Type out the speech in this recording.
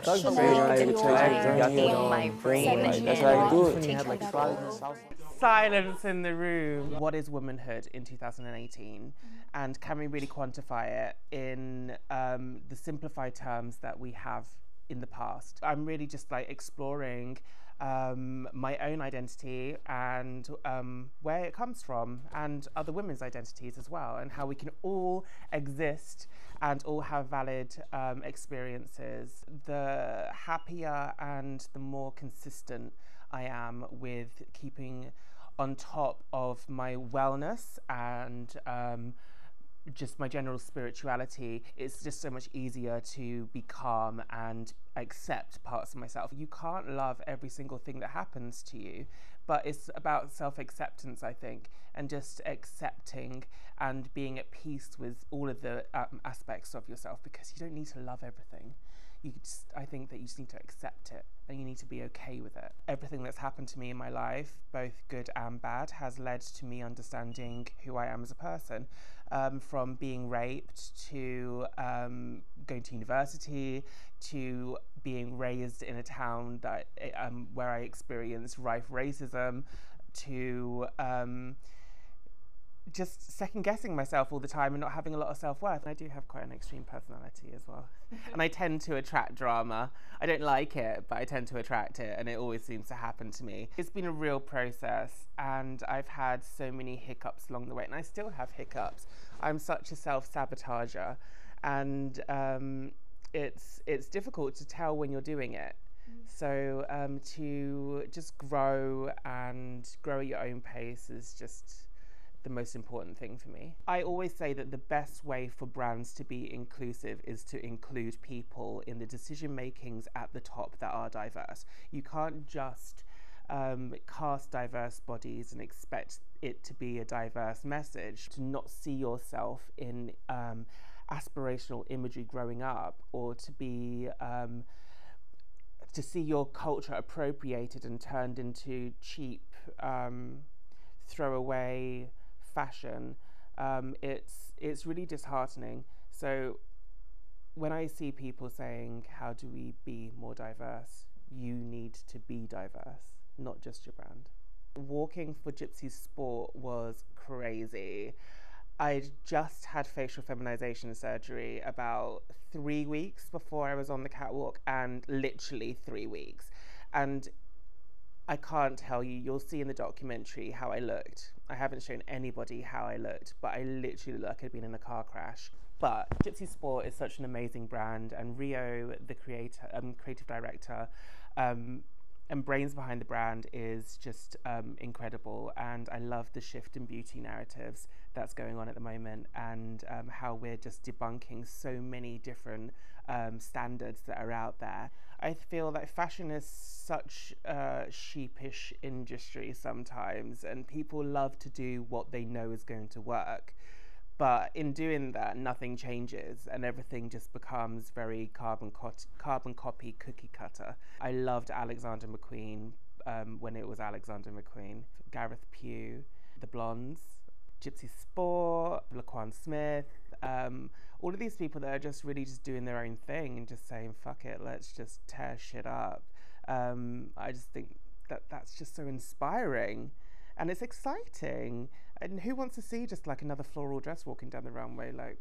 Silence in the room. What is womanhood in 2018? And can we really quantify it in the simplified terms that we have in the past? I'm really just like exploring my own identity and where it comes from, and other women's identities as well, and how we can all exist and all have valid experiences. The happier and the more consistent I am with keeping on top of my wellness and just my general spirituality, it's just so much easier to be calm and accept parts of myself. You can't love every single thing that happens to you, but it's about self-acceptance, I think, and just accepting and being at peace with all of the aspects of yourself, because you don't need to love everything. I think that you just need to accept it, and you need to be okay with it. Everything that's happened to me in my life, both good and bad, has led to me understanding who I am as a person. From being raped to going to university, to being raised in a town that where I experienced rife racism, to just second-guessing myself all the time and not having a lot of self-worth. I do have quite an extreme personality as well. And I tend to attract drama. I don't like it, but I tend to attract it, and it always seems to happen to me. It's been a real process, and I've had so many hiccups along the way, and I still have hiccups. I'm such a self-sabotager, and it's difficult to tell when you're doing it. So to just grow and grow at your own pace is just the most important thing for me. I always say that the best way for brands to be inclusive is to include people in the decision makings at the top that are diverse. You can't just cast diverse bodies and expect it to be a diverse message. To not see yourself in aspirational imagery growing up, or to be to see your culture appropriated and turned into cheap throwaway fashion, it's really disheartening. So when I see people saying, how do we be more diverse? You need to be diverse, not just your brand. Walking for Gypsy Sport was crazy. I just had facial feminization surgery about 3 weeks before I was on the catwalk, and literally 3 weeks. And I can't tell you, you'll see in the documentary how I looked. I haven't shown anybody how I looked, but I literally looked like I'd been in a car crash. But Gypsy Sport is such an amazing brand, and Rio, the creative director, and brains behind the brand, is just incredible. And I love the shift in beauty narratives that's going on at the moment, and how we're just debunking so many different standards that are out there. I feel that fashion is such a sheepish industry sometimes, and people love to do what they know is going to work. But in doing that, nothing changes, and everything just becomes very carbon copy, cookie cutter. I loved Alexander McQueen when it was Alexander McQueen, Gareth Pugh, the Blondes, Gypsy Sport, Laquan Smith, all of these people that are just really just doing their own thing and just saying, fuck it, let's just tear shit up. I just think that that's just so inspiring, and it's exciting. And who wants to see just like another floral dress walking down the runway? Like,